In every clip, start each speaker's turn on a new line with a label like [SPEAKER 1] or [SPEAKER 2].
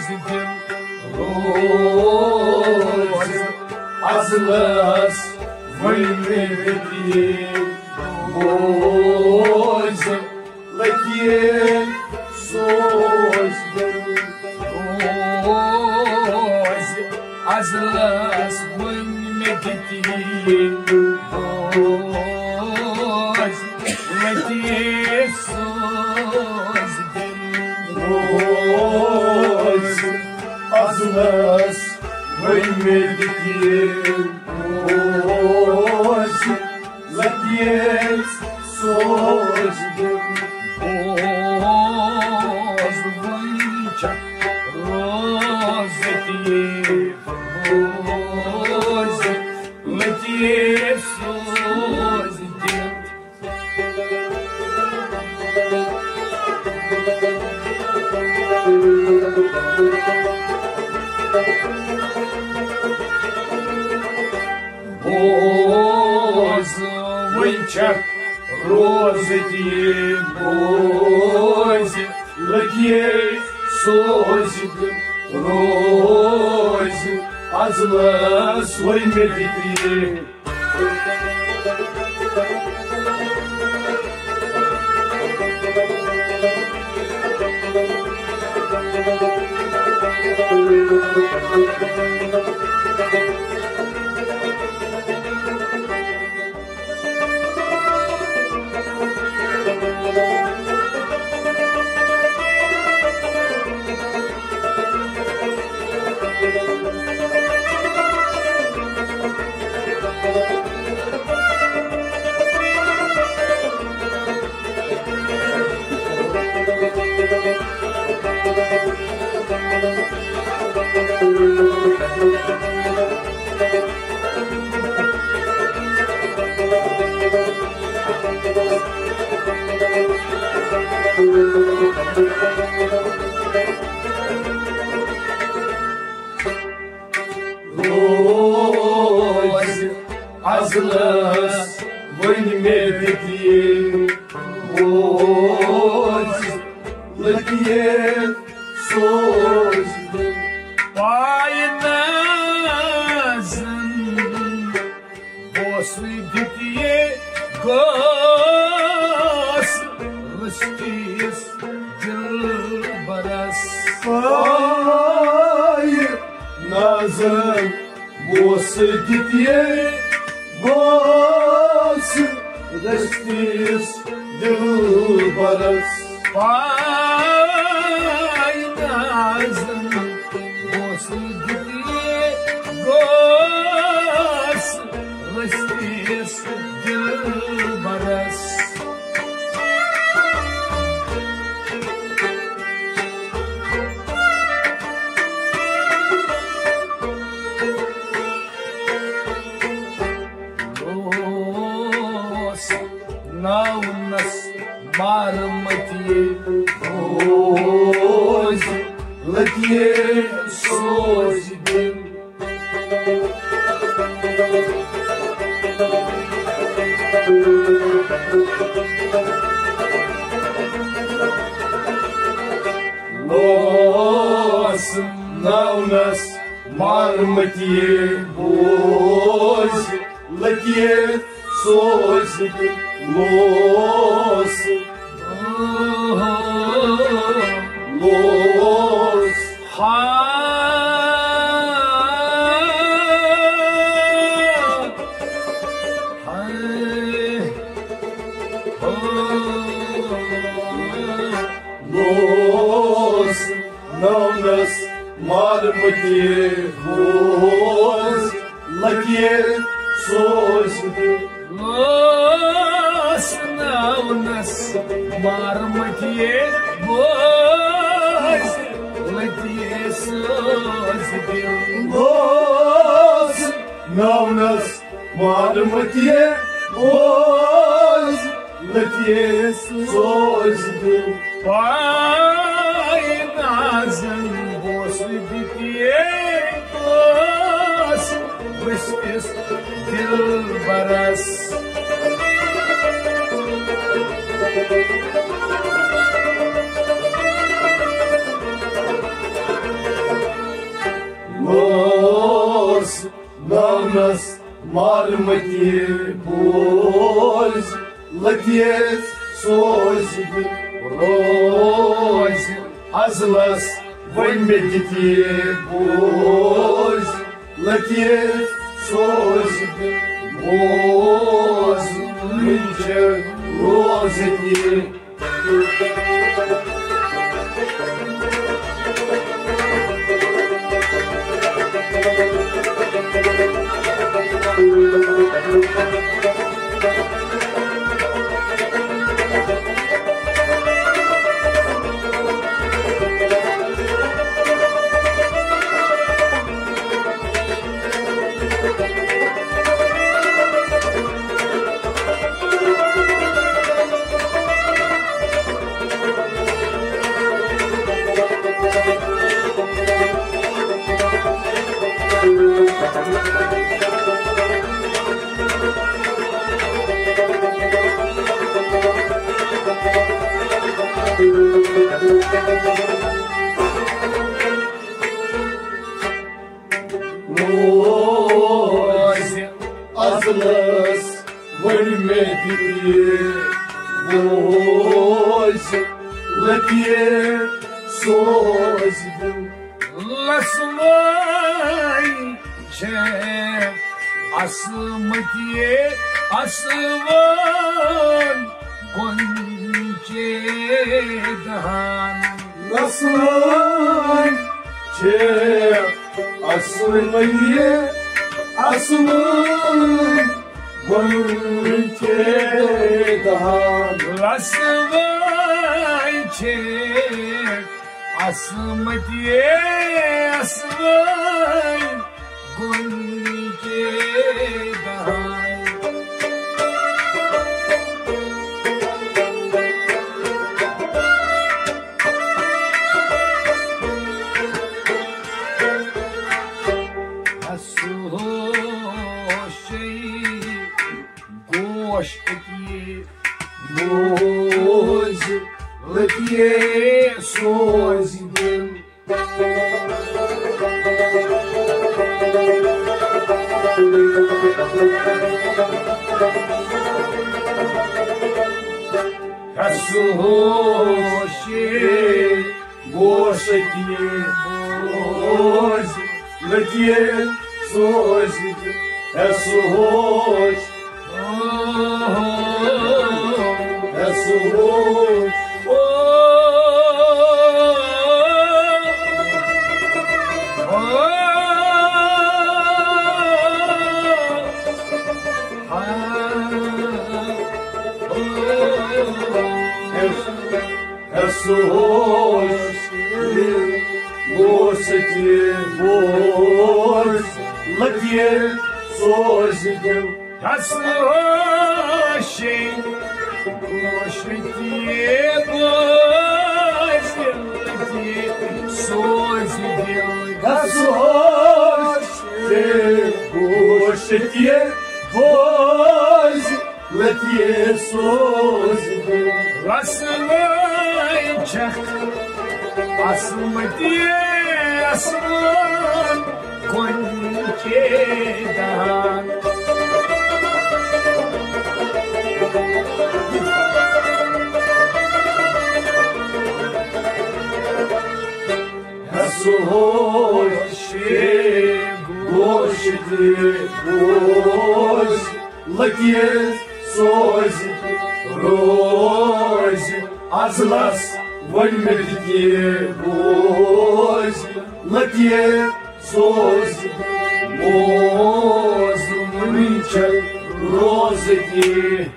[SPEAKER 1] dil roz azlas vayvedie roz lakie soz dil roz azlas vayvedie roz lakie soz dil roz azlas vayvedie roz lakie soz dil roz vaycha rozetie roz lakie soz dil roz vaycha rozetie roz lakie soz dil roz azlas vayvedie roz azlas vayvedie roz lakie soz dil paynazın vosvidie gos rıskis dilbaras paynazın vosvidie gos rıskis dilbaras paynazın vosvidie gos rıskis dilbaras roz naunas marmatie roz lakie soz dil roz naunas marmatie roz lakie soz dil roz roz roz naunas marmatie roz lakie soz dil roz naunas marmatie roz lakie soz dil roz naunas marmatie roz lakie soz dil paynazın vosvidie gos rıskis dilbaras
[SPEAKER 2] Jaunas marmati boz, laties sozidi roz, azlas văimediti boz, laties sozidi boz, mânce rozidi. Azlas văimediti boz, laties sozidi.
[SPEAKER 1] Lasmai ce asmătie asvan goncedan.
[SPEAKER 2] Lasmai ce asmătie asvan goncedan.
[SPEAKER 1] Lasmai ce asmătie asvan goncedan.
[SPEAKER 2] Boz, laties sozidi.
[SPEAKER 1] Ashoshei
[SPEAKER 2] Goshatie boz, laties sozidi. Ashosh, ashosh. Ashosh, goshatie boz, laties sozidi.
[SPEAKER 1] Ashoshei goshatie boz, laties sozidi.
[SPEAKER 2] Ashosh, goshatie boz, laties sozidi.
[SPEAKER 1] Lasmai çak asmătie asvan goncedan.
[SPEAKER 2] Ashosh, goshatie boz, laties sozidi. Roz, azlas văimediti boz, laties sozidi. Boz, mânce rozidi.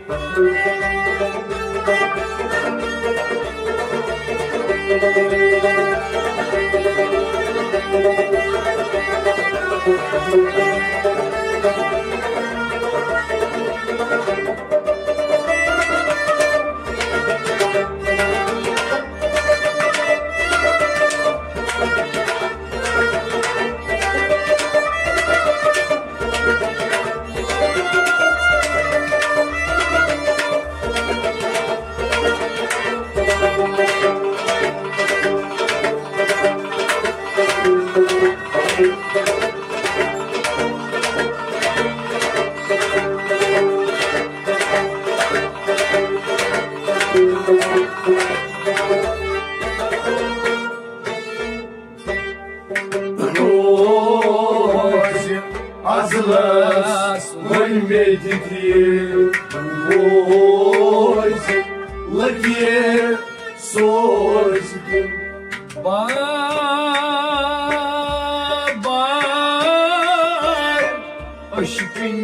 [SPEAKER 2] azlas vălmediti vozi lătie sozi
[SPEAKER 1] Babar aşkın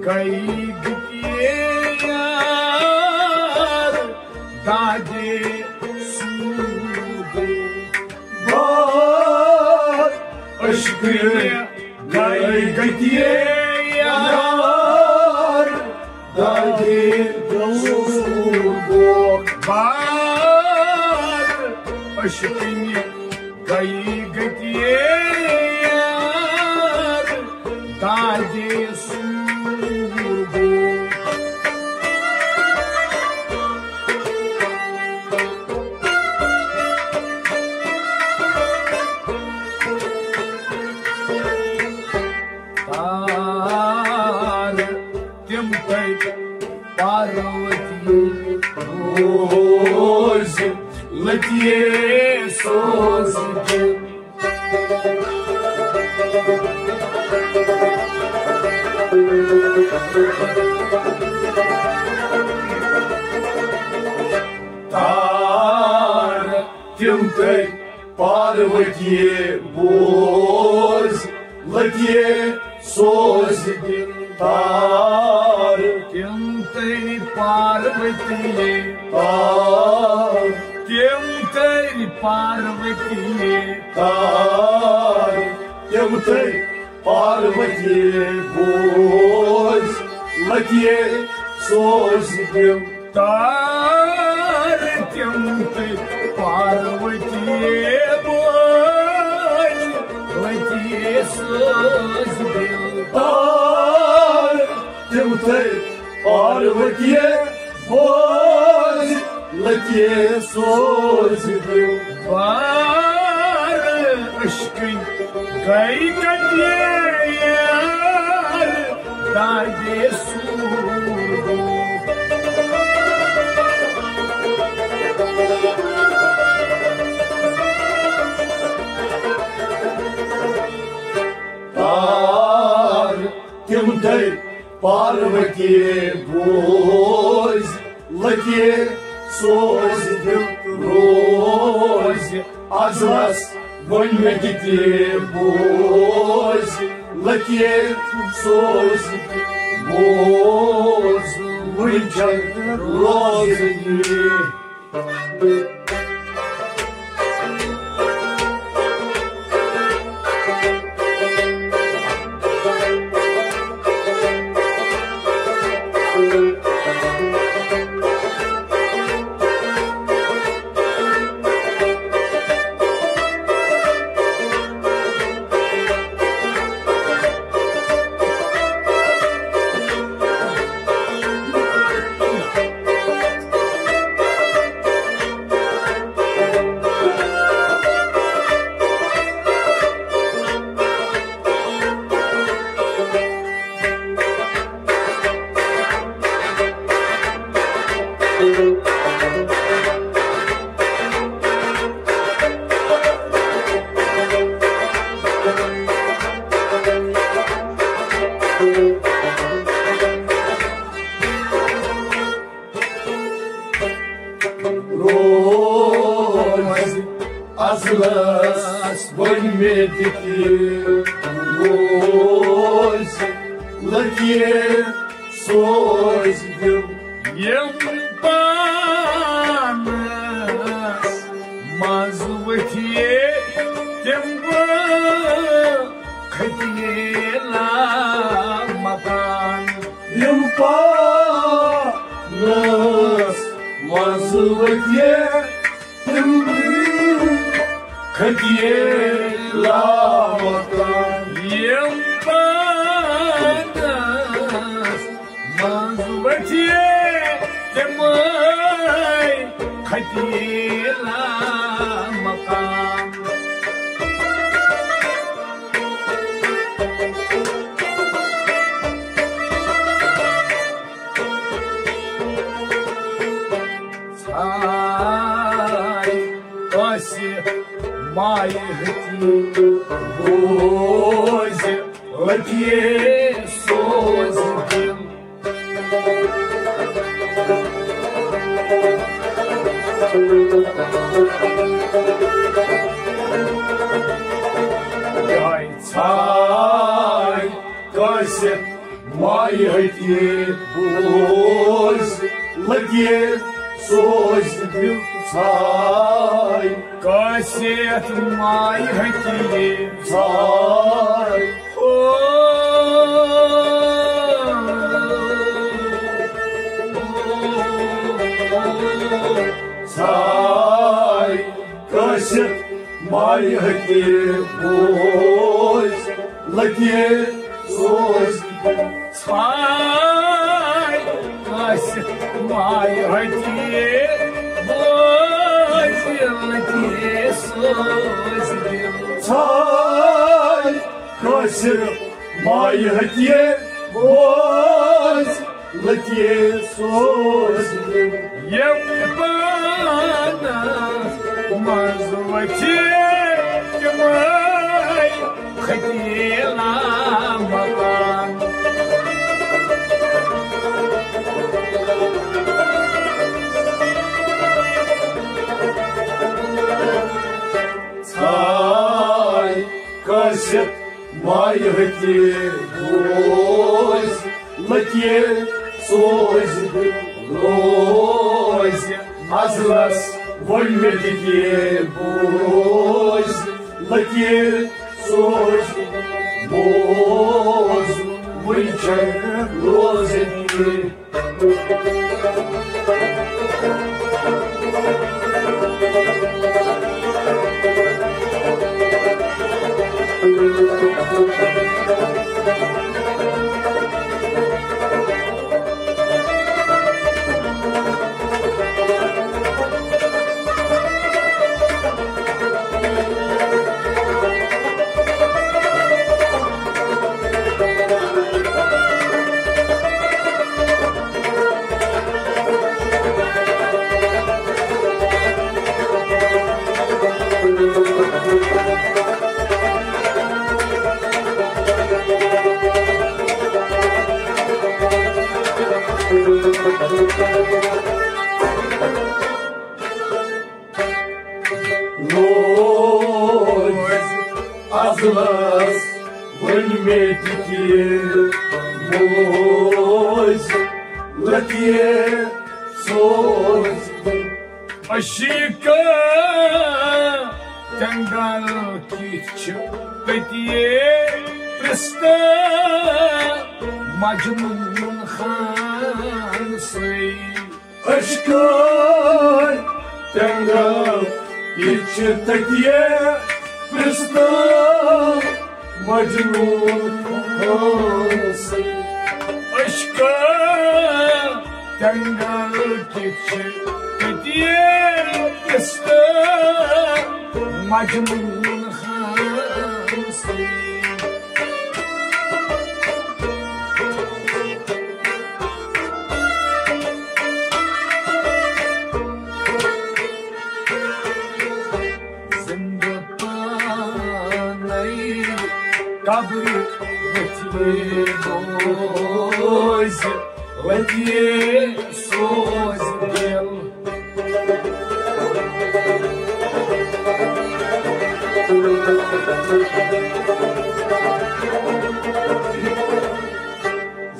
[SPEAKER 1] kaygıtiyar Dade sudu
[SPEAKER 2] Bar aşkın kaygıtiyar Dade sudu
[SPEAKER 1] Bar aşkın kaygıtiyar Dade sudu
[SPEAKER 2] Sozi lătie sozi Tar timtai parvatie bozi lătie sozi Tar
[SPEAKER 1] Timtai Parvatiye
[SPEAKER 2] Tar
[SPEAKER 1] Timtai Parvatiye
[SPEAKER 2] Tar timtai parvatie bozi lătie sozi
[SPEAKER 1] Tar Timtai Parvatiye bozi lătie sozi
[SPEAKER 2] Tar timtai parvatie bozi lătie sozi
[SPEAKER 1] Var aşkın kaygıtiyar Dade sudu
[SPEAKER 2] Tar timtai parvatie bozi lătie sozi rozi azlas vălmediti bozi lătie sozi bozi vâlcea rozi Rozi azlas vălmediti rozi lătie sozi
[SPEAKER 1] Ембанас мазватие темба Катиела матан
[SPEAKER 2] Емпанас мазыватье Катиела матан
[SPEAKER 1] Ембанас мазватие темай Катиела матан Мои гти,
[SPEAKER 2] Бози
[SPEAKER 1] латье создил.
[SPEAKER 2] Царь косит моей пусть ладье создил царь.
[SPEAKER 1] Косит моей
[SPEAKER 2] Царь царь косит моих пусть ладье создил.
[SPEAKER 1] Царь косит моей латье создил.
[SPEAKER 2] Царь косит моих пусть ладье создил.
[SPEAKER 1] Ебана мазвати май хотела маман.
[SPEAKER 2] Царь косит моих пусть ладье создил. Azlas volmediki boz laki soz boz vulçe rozeti. Azlas volmediki boz laki soz.
[SPEAKER 1] Aşika tangal kiçu petiye presta Majnun Khansı.
[SPEAKER 2] Aşkın tangal kiçu petiye presta Majnun Khansı.
[SPEAKER 1] Aşka tangal kiçu petiye presta Majnun Khansı. Kabri latiye boz latiye sozdil.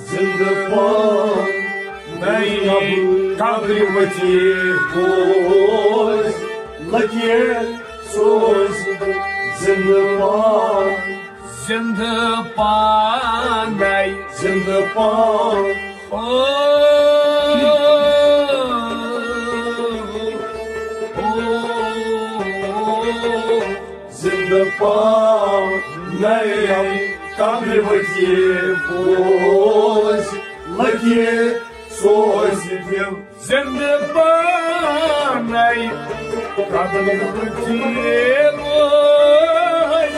[SPEAKER 2] Zindafan kabri latiye boz latiye sozdil. Zindafan
[SPEAKER 1] Zindapanay
[SPEAKER 2] Zindafan Zindafan nayam kabri latiye boz latiye sozdil.
[SPEAKER 1] Zindapanay kabri latiye boz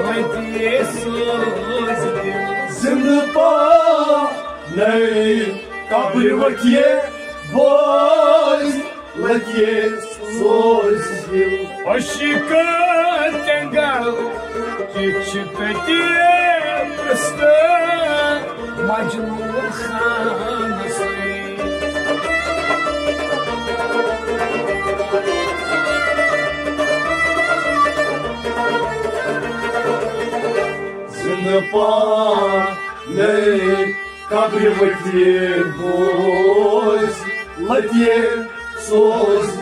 [SPEAKER 1] latiye sozdil.
[SPEAKER 2] Zindafan kabri latiye boz latiye sozdil.
[SPEAKER 1] Aşika tangal kiçu petiye Peste Majnun Khanasri
[SPEAKER 2] Zindapa nei kabri vătie bozi Lătie sozi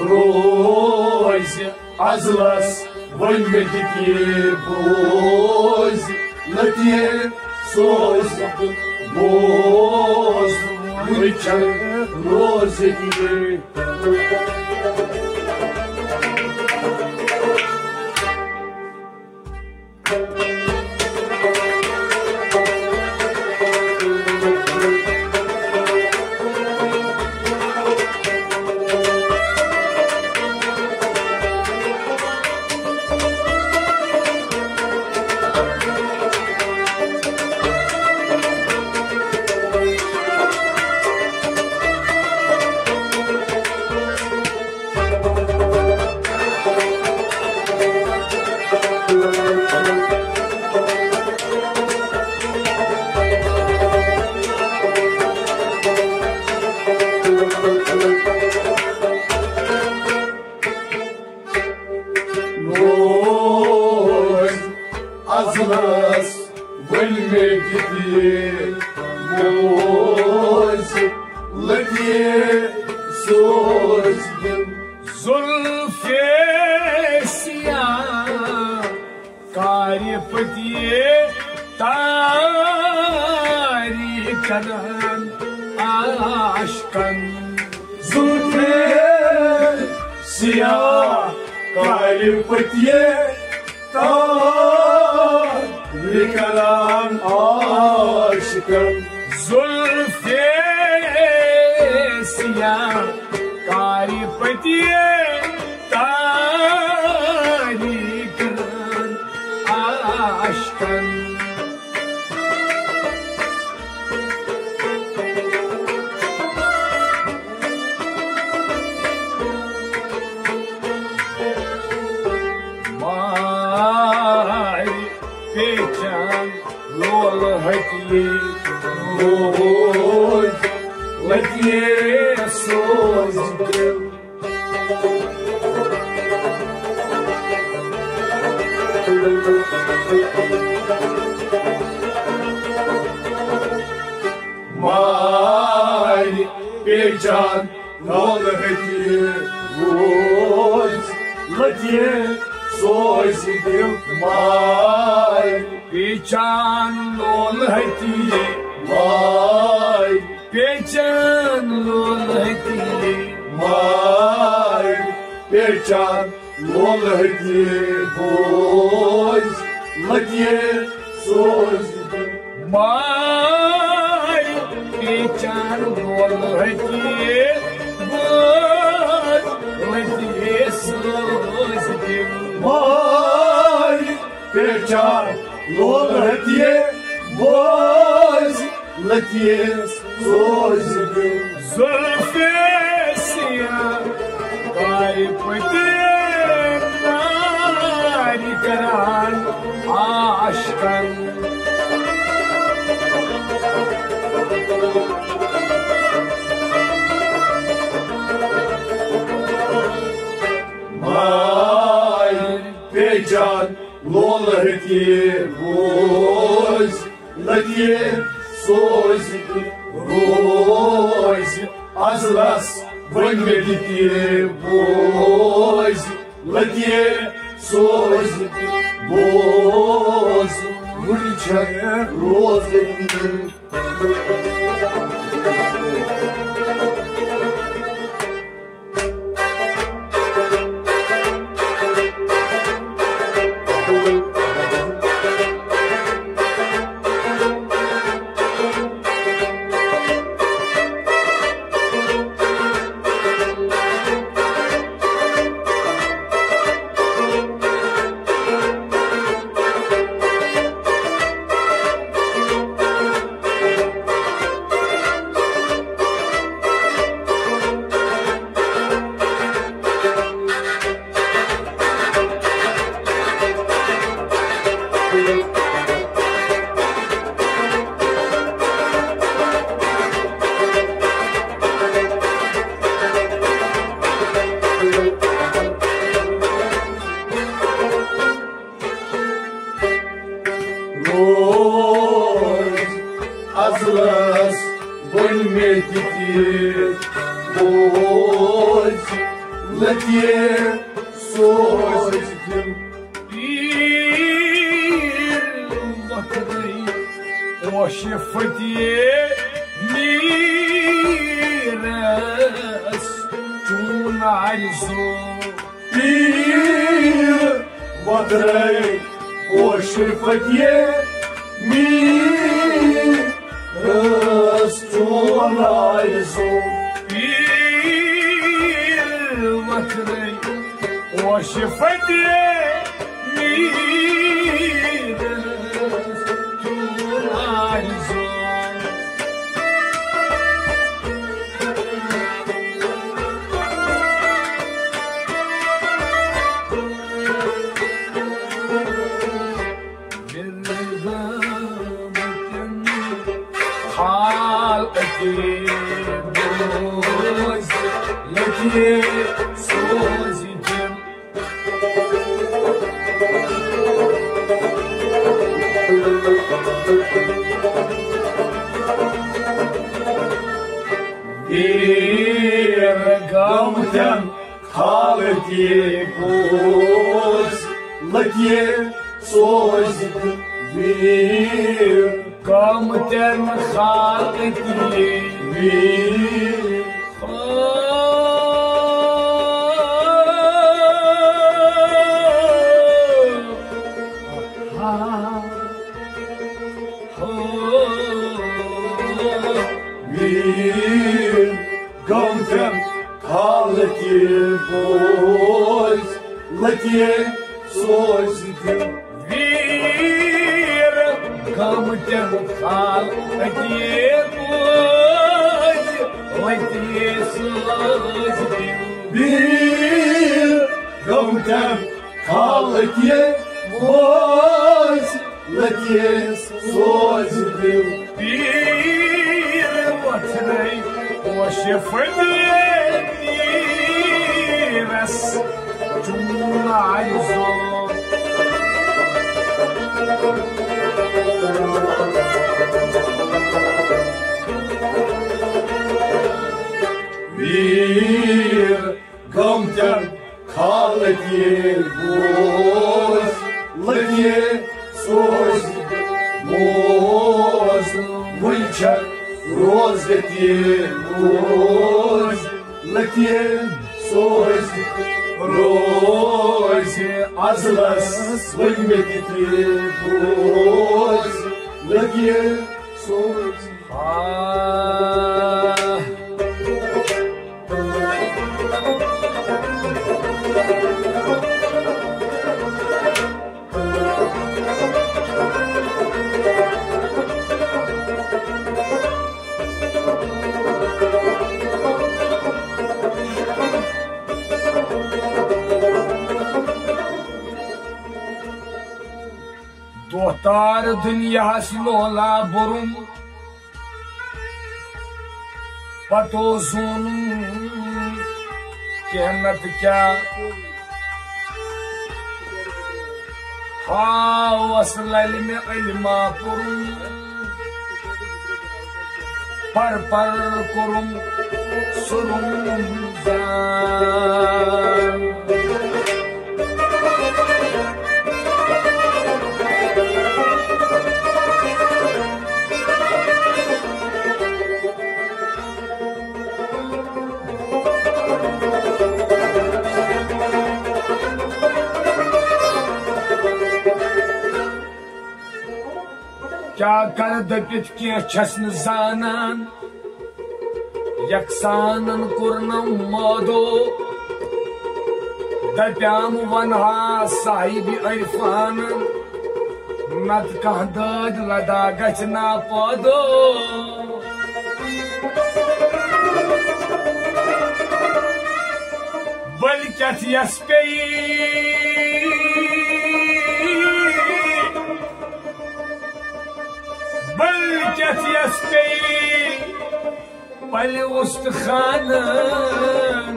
[SPEAKER 2] rozi Azi las voi medite bozi Lătie sozi bozi Uite rozi Azlas völmekti boz Lătie sozi
[SPEAKER 1] Zulfesia Care pătie tari Canan aşkan
[SPEAKER 2] Zulfesia Care pătie tari Canan aşkan
[SPEAKER 1] Zulfesia Care pătie tari Canan aşkan Pecan lol hati lol Lătie sozi
[SPEAKER 2] Mai pecan lol hati lol Lătie sozi mai
[SPEAKER 1] Pecan lol hati
[SPEAKER 2] mai
[SPEAKER 1] Pecan lol hati
[SPEAKER 2] mai pecan lol hati boz Lătie sozi
[SPEAKER 1] Mai Pecan lol hati boz Lătie sozi
[SPEAKER 2] Mai pecan lol hati boz Lătie sozi
[SPEAKER 1] Zulfesia Care pătie tari Canan aşkan
[SPEAKER 2] Mai pecan lol hati boz Lătie sozi rozi Azi las voi medite bozi Lătie sozi bozi Uite rozi latie sozdim.
[SPEAKER 1] Bir vakıdayı o şefatiye miras tun arzu.
[SPEAKER 2] Bir vatrey o şefatiye miras tun arzu.
[SPEAKER 1] Bir vakıdayı o şefatiye miras tun arzu. Latie sozdim. Bir gamten
[SPEAKER 2] Haleti boz latie sozdim. Bir
[SPEAKER 1] gamten haleti
[SPEAKER 2] bir bir gamten haleti boz latie sozdim.
[SPEAKER 1] Bir gamten haleti latie sozdim.
[SPEAKER 2] Bir gamten haleti boz latie sozdim.
[SPEAKER 1] Bir vatrey o şefatiye miras tun arzu.
[SPEAKER 2] Bir gamten haleti boz latie sozdim. Moz mılçak rozeti moz latie sozdim. Rozi azlas vılmediti boz latie sozdim.
[SPEAKER 1] Dohtar dünyasın ola burun patozun kehmet kya havas lalme ilma burun par kurum surun zan. Kya kar dapit kya chasn zanan yaksanan kurnam modo dapyam vanha sahibi irfan nat kahdad lada gachna podo. Balkat yaspey balkat yaspey bal ustkhanan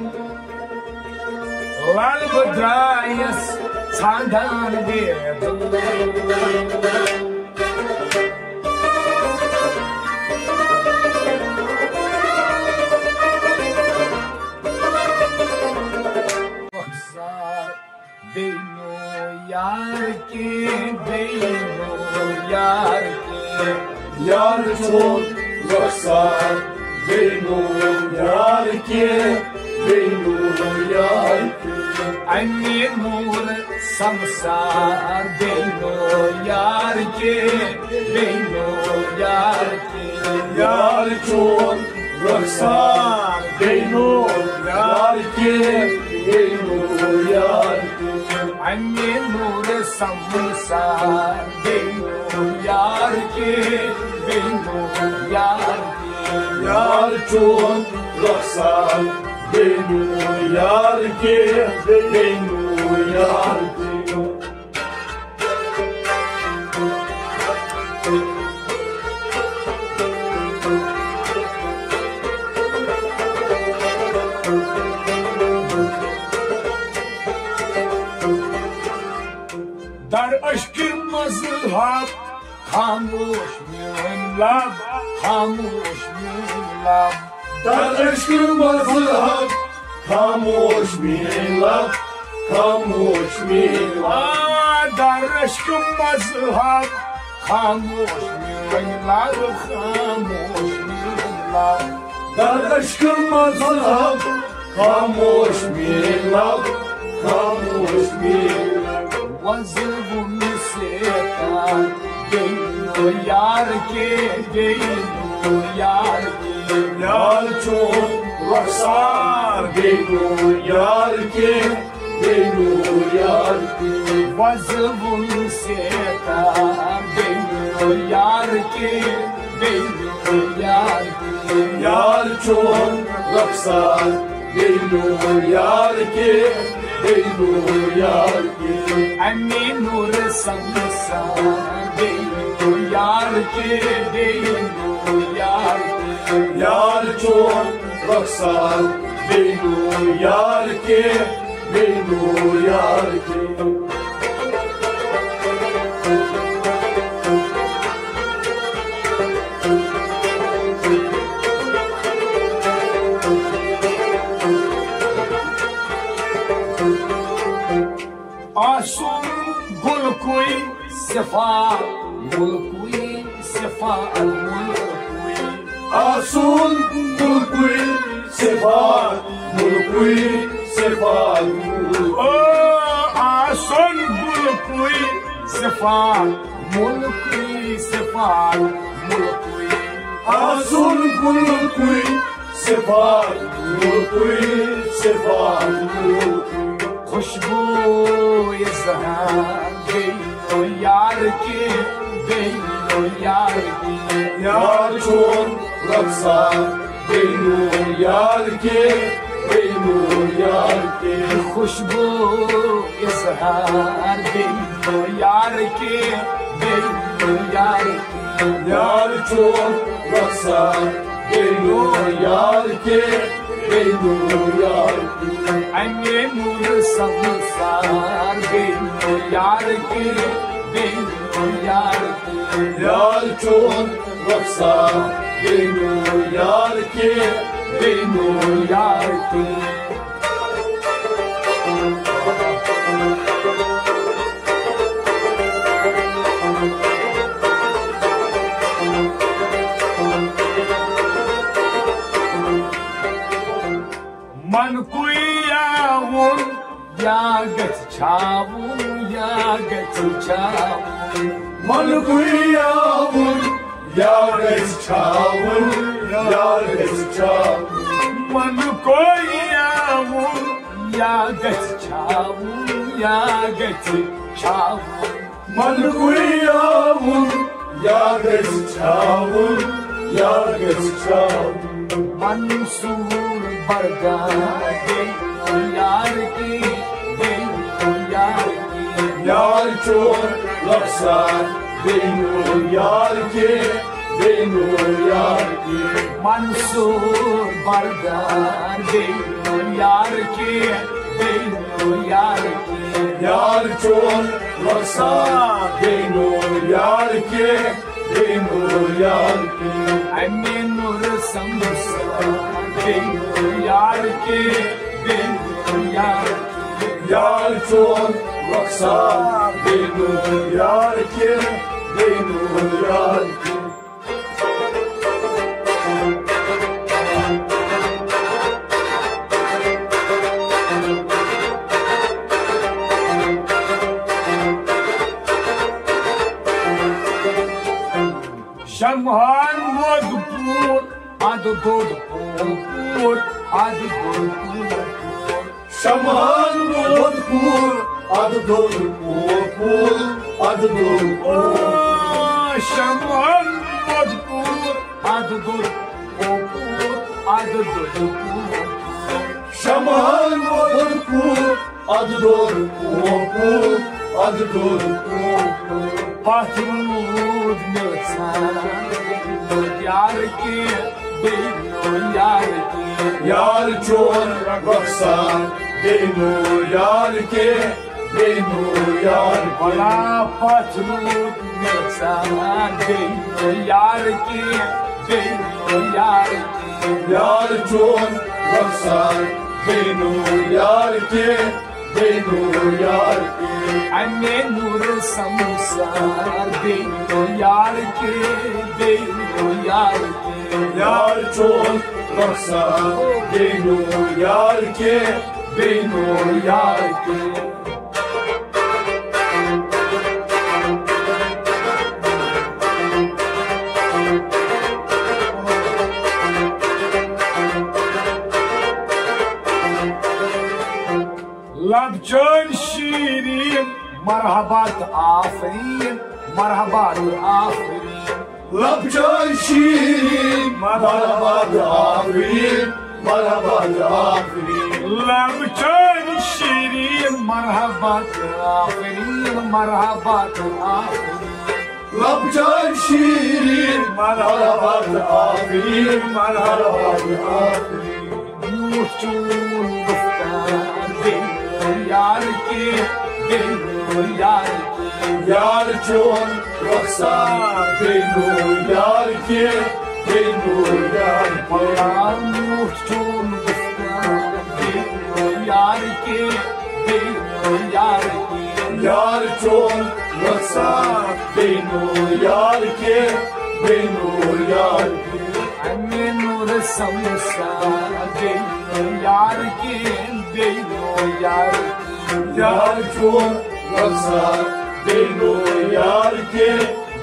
[SPEAKER 1] lal badrayas sandan bed. यार के बेनो यार के
[SPEAKER 2] यार चोन रखसार बेनो यार के बेनो यार के
[SPEAKER 1] अन्य मोर संसार बेनो यार के बेनो यार के
[SPEAKER 2] यार चोन रखसार बेनो यार के बेनो यार के
[SPEAKER 1] अन्य मोर संसार बेनो यार के बेनो यार के
[SPEAKER 2] यार चोन रखसार बेनो यार के बेनो यार के
[SPEAKER 1] Dar aşkın mazhab खामोश म्यून लब खामोश म्यून लब
[SPEAKER 2] Dar aşkın mazhab खामोश मिलब खामोश मिलब
[SPEAKER 1] Dar aşkın mazhab खामोश म्यून लब खामोश म्यून लब
[SPEAKER 2] Dar aşkın mazhab खामोश मिलब खामोश मिलब
[SPEAKER 1] वज़बुन सेता बेनो यार के बेनो यार के
[SPEAKER 2] यार चोन रखसार बेनो यार के बेनो यार के
[SPEAKER 1] वज़बुन सेता बेनो यार के बेनो यार के
[SPEAKER 2] यार चोन रखसार बेनो यार के बेनो यार के
[SPEAKER 1] अन्य नूर संसार बेनो यार के बेनो यार के
[SPEAKER 2] यार चोन रखसार बेनो यार के बेनो यार के
[SPEAKER 1] आसून गुलकुई सिफा मुल्कुई सिफा मुल्कुई
[SPEAKER 2] आसून मुल्कुई सिफात मुल्कुई सिफात
[SPEAKER 1] ओ आसून गुलकुई सिफा मुल्कुई सिफा मुल्कुई
[SPEAKER 2] आसून मुल्कुई सिफात मुल्कुई सिफात मुल्कुई
[SPEAKER 1] खुशबू इज़हार बेनो यार के बेनो यार के
[SPEAKER 2] यार चोन रखसार बेनो यार के बेनो यार के
[SPEAKER 1] खुशबू इज़हार बेनो यार के बेनो यार के
[SPEAKER 2] यार चोन रखसार बेनो यार के बेनो यार के
[SPEAKER 1] अन्य नूर संसार बेनो यार के बेनो यार के
[SPEAKER 2] यार चोन रखसार बेनो यार के बेनो
[SPEAKER 1] यार के मन कुयावुन या गच छावुन या गच छावुन
[SPEAKER 2] मन कुयावुन या गच छावुन या गच छावुन
[SPEAKER 1] मन कुयावुन या गच छावुन या गच छावुन
[SPEAKER 2] मन कुयावुन या गच छावुन या गच छावुन
[SPEAKER 1] मंसूर बरगाह बेनो यार के बेनो यार के
[SPEAKER 2] यार चोन रखसार बेनो यार के बेनो यार के
[SPEAKER 1] मंसूर बरगाह बेनो यार के बेनो यार के
[SPEAKER 2] यार चोन रखसार बेनो यार के बेनो यार के
[SPEAKER 1] अन्य नूर संसार बेनो यार के बेनो यार के
[SPEAKER 2] यार चोन Roksan Beynur yar ki Beynur yar ki
[SPEAKER 1] Şamhan Modpur Adı Dodpur Adı Dodpur
[SPEAKER 2] Şamhan Modpur Adı Dodpur Adı Dodpur
[SPEAKER 1] Şamhan Modpur Adı Dodpur Adı Dodpur
[SPEAKER 2] Şamhan Modpur Adı Dodpur Adı Dodpur
[SPEAKER 1] Patrud Nötsan Yar ki Beynur yar ki
[SPEAKER 2] Yar çon Roksan Beynur yar ki Beynur yar ki
[SPEAKER 1] Bana patrud Nötsan Beynur yar ki Beynur yar ki
[SPEAKER 2] Yar çon Roksan Beynur yar ki Beynur yar ki
[SPEAKER 1] Anne nur samsar Beynur yar ki Beynur yar ki
[SPEAKER 2] Yar çon Roksan Beynur yar ki Beynur yar ki
[SPEAKER 1] Labcan şirin Merhabat aferin Merhabat aferin
[SPEAKER 2] Labcan şirin Merhabat aferin Merhabat aferin
[SPEAKER 1] Labcan şirin Merhabat aferin Merhabat aferin
[SPEAKER 2] Labcan şirin Merhabat aferin Merhabat aferin
[SPEAKER 1] Muhçun guftan Beynur yar ki Beynur yar ki
[SPEAKER 2] Yar çon Roksan Beynur yar ki Beynur yar ki
[SPEAKER 1] Bana muhçun guftan Beynur yar ki Beynur yar ki
[SPEAKER 2] Yar çon Roksan Beynur yar ki Beynur yar ki
[SPEAKER 1] Anne nur samsar Beynur yar ki Beynur yar ki
[SPEAKER 2] Yar çon Roksan Beynur yar ki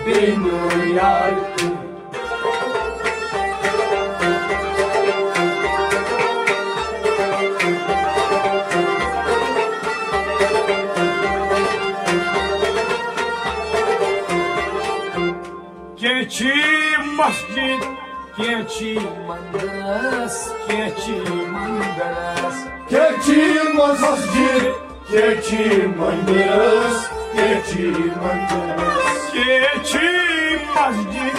[SPEAKER 2] Beynur yar ki
[SPEAKER 1] Keçi masjid Keçi mandaras Keçi mandaras
[SPEAKER 2] Keçi masjid Keçi mandaras Keçi mandaras
[SPEAKER 1] Keçi masjid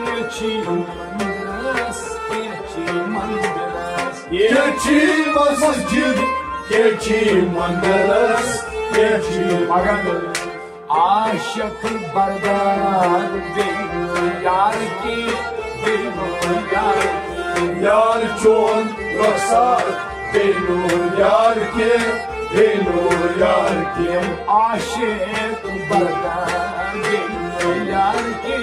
[SPEAKER 1] Keçi mandaras Keçi mandaras
[SPEAKER 2] Keçi masjid Keçi mandaras Keçi mandaras
[SPEAKER 1] Aşık bardar Beynur yar ki Beynur yar ki
[SPEAKER 2] Yar çon Roksan Beynur yar ki Beynur yar ki
[SPEAKER 1] Aşık bardar Beynur yar ki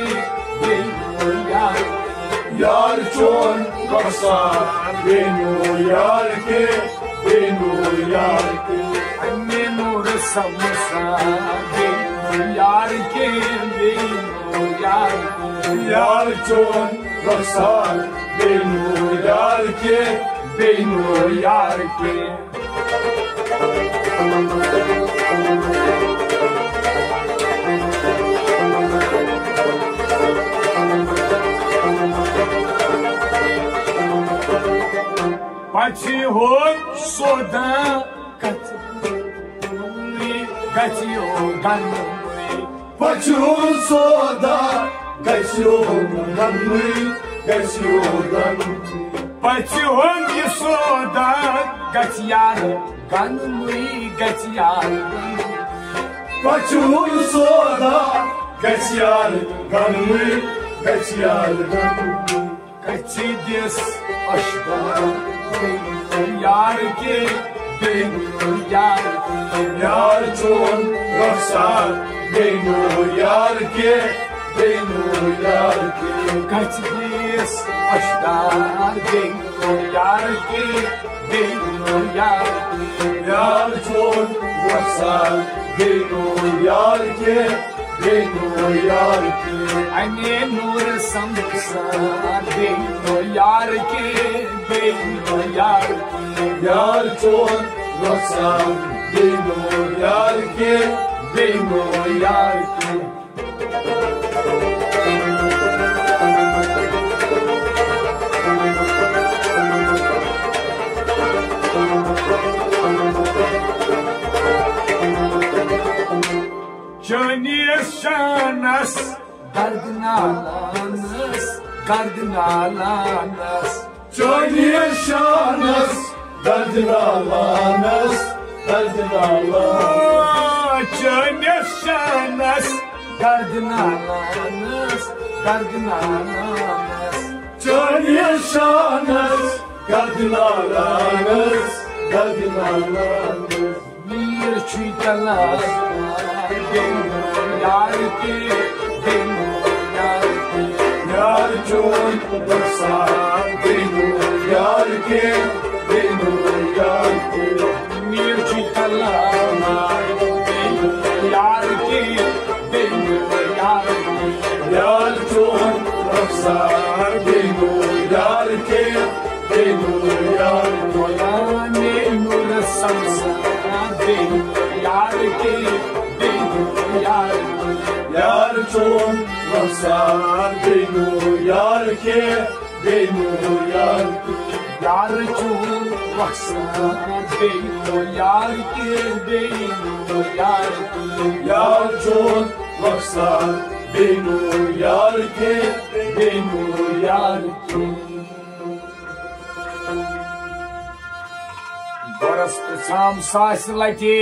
[SPEAKER 1] Beynur yar ki
[SPEAKER 2] Yar çon Roksan Beynur yar ki Beynur yar ki
[SPEAKER 1] Anne nur samsa Beynur yar ki Beynur yar ki
[SPEAKER 2] Yar çon Roksan Beynur yar ki Beynur yar ki
[SPEAKER 1] Patihon soda Gatiyo ganmui
[SPEAKER 2] Paçun soda Gaysyodan mı Gaysyodan
[SPEAKER 1] Patihon soda Gatiyar ganmui Gatiyar
[SPEAKER 2] Paçun soda Gaysyodan mı Gaysyodan
[SPEAKER 1] Katides aşkta Beynur yar ki New York,
[SPEAKER 2] Yar chon rafsar New York, New York.
[SPEAKER 1] Kaçdis aşklar New York, New York.
[SPEAKER 2] Yar chon rafsar New York, New York.
[SPEAKER 1] Anne nur samsar New York, New York.
[SPEAKER 2] Yar chon rafsar New York,
[SPEAKER 1] New York. Şanas Kardinalanız, Kardinalanız.
[SPEAKER 2] Johnny Shanas, Dardinalanız, Dardinalanız.
[SPEAKER 1] Şanas Kardinalanız, Kardinalanız.
[SPEAKER 2] Johnny Shanas, Dardinalanız, Dardinalanız.
[SPEAKER 1] Bir çüytalar Yarki, Yarki.
[SPEAKER 2] Yar chon rafsar New York, New York.
[SPEAKER 1] Bir çüytalar Yarki, Yarki.
[SPEAKER 2] Yar chon rafsar New York, New York.
[SPEAKER 1] Anne nur samsar Yarki, Yarki.
[SPEAKER 2] Yar chon rafsar New York, New York.
[SPEAKER 1] Yar çul baksa New York, New York.
[SPEAKER 2] Yar chon rafsar New York, New York.
[SPEAKER 1] Boras precām sāsi laiti.